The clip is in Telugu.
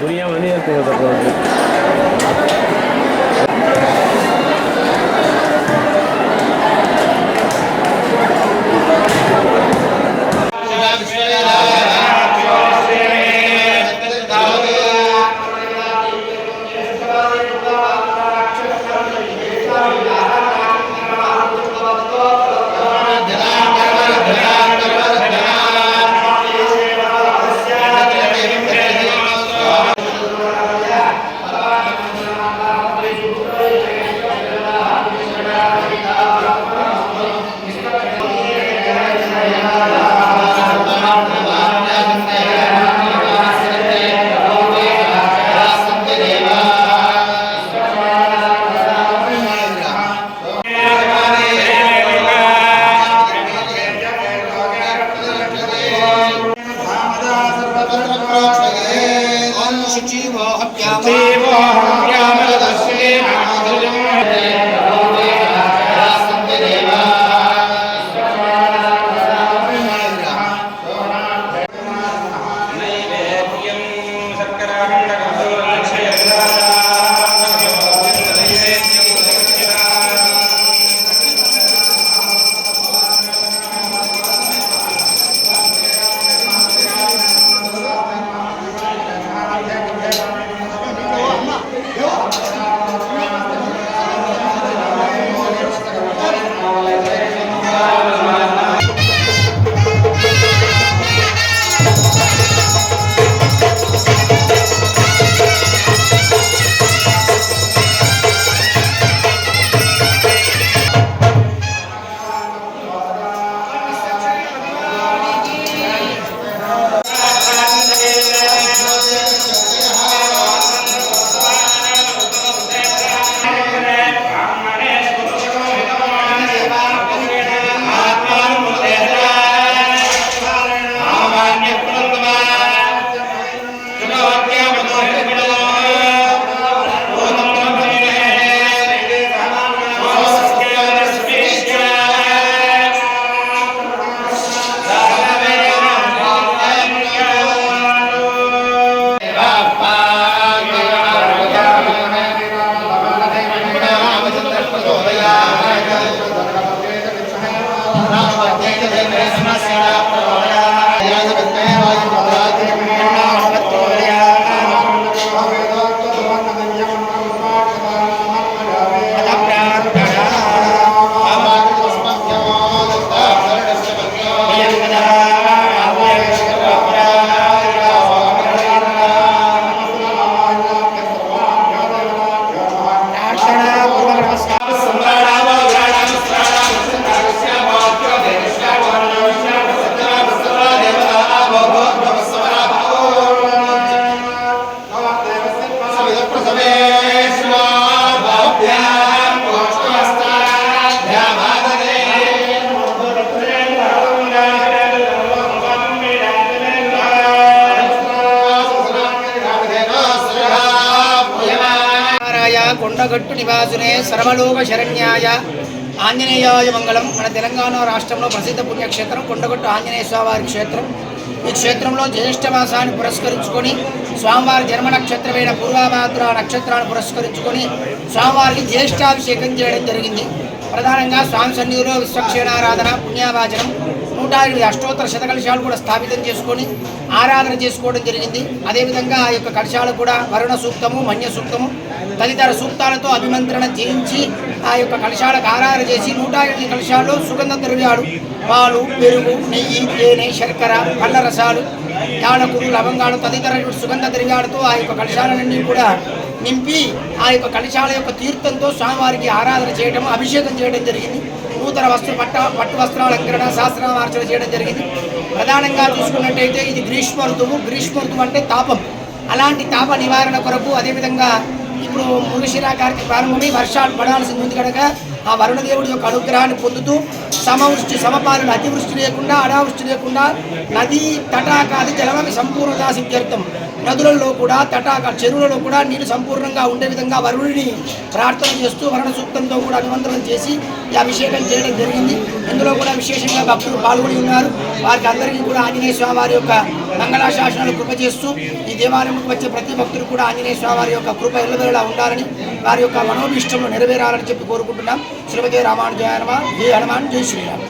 दुनिया में नहीं है కొండగట్టు నివాసునే సర్వలోక శరణ్యాయ ఆంజనేయాయ మంగళం. మన తెలంగాణ రాష్ట్రంలో ప్రసిద్ధ పుణ్యక్షేత్రం కొండగట్టు ఆంజనేయ స్వామివారి క్షేత్రం. ఈ క్షేత్రంలో జ్యేష్ఠ మాసాన్ని పురస్కరించుకొని స్వామివారి జన్మ నక్షత్రమైన పూర్వభాద్ర నక్షత్రాన్ని పురస్కరించుకొని స్వామివారికి జ్యేష్ఠాభిషేకం చేయడం జరిగింది. ప్రధానంగా స్వామి సన్నిధిలో విశ్వక్షేణారాధన పుణ్యావాచనం 108 అష్టోత్తర శతకలశాలు కూడా స్థాపితం చేసుకొని ఆరాధన చేసుకోవడం జరిగింది. అదేవిధంగా ఆ యొక్క కలశాలు కూడా వరుణ సూక్తము, మన్య సూక్తము తదితర సూక్తాలతో అభిమంత్రణ చేయించి ఆ యొక్క కలశాలకు ఆరాధన చేసి 108 కలశాల్లో సుగంధ ద్రవ్యాలు పాలు, పెరుగు, నెయ్యి, తేనె, శర్కర, పళ్ళ రసాలు, యాలకులు, లవంగాలు తదితర సుగంధ ద్రవ్యాలతో ఆ యొక్క కలశాలన్నీ కూడా నింపి ఆ యొక్క కలశాల యొక్క తీర్థంతో స్వామివారికి ఆరాధన చేయడం, అభిషేకం చేయడం జరిగింది. నూతన పట్టు వస్త్రాలంకరణ, శాస్త్రామార్చన చేయడం జరిగింది. ప్రధానంగా చూసుకున్నట్టయితే ఇది గ్రీష్మ ఋతువు. గ్రీష్మ ఋతువు అంటే తాపం. అలాంటి తాప నివారణ కొరకు అదేవిధంగా ఇప్పుడు మృగశిర కార్తీక ప్రారంభమై వర్షాలు పడాల్సింది ఉంది కనుక ఆ వరుణదేవుడి యొక్క అనుగ్రహాన్ని పొందుతూ సమవృష్టి సమపాలన అతివృష్టి లేకుండా అనావృష్టి లేకుండా నదీ తటాకాది జలమని సంపూర్ణతా సిద్ధ్యర్థం నదులలో కూడా తటాక చెరువులలో కూడా నీరు సంపూర్ణంగా ఉండే విధంగా వరుణుడిని ప్రార్థన చేస్తూ వరుణ సూక్తంతో కూడా అభిమంత్రం చేసి ఈ అభిషేకం చేయడం జరిగింది. ఇందులో కూడా విశేషంగా భక్తులు పాల్గొని ఉన్నారు. వారికి అందరికీ కూడా ఆంజనేయ స్వామి వారి యొక్క మంగళాశాసనాలు కృప చేస్తూ ఈ దేవాలయంకు వచ్చే ప్రతి భక్తులు కూడా ఆంజనేయ స్వామి వారి యొక్క కృప ఎల్లవేళలా ఉండాలని, వారి యొక్క మనోభీష్టంలో నెరవేరాలని చెప్పి కోరుకుంటున్నాం. శ్రీమతి రామానుజాయ నమః. జై హనుమాన్, జై శ్రీరామ్.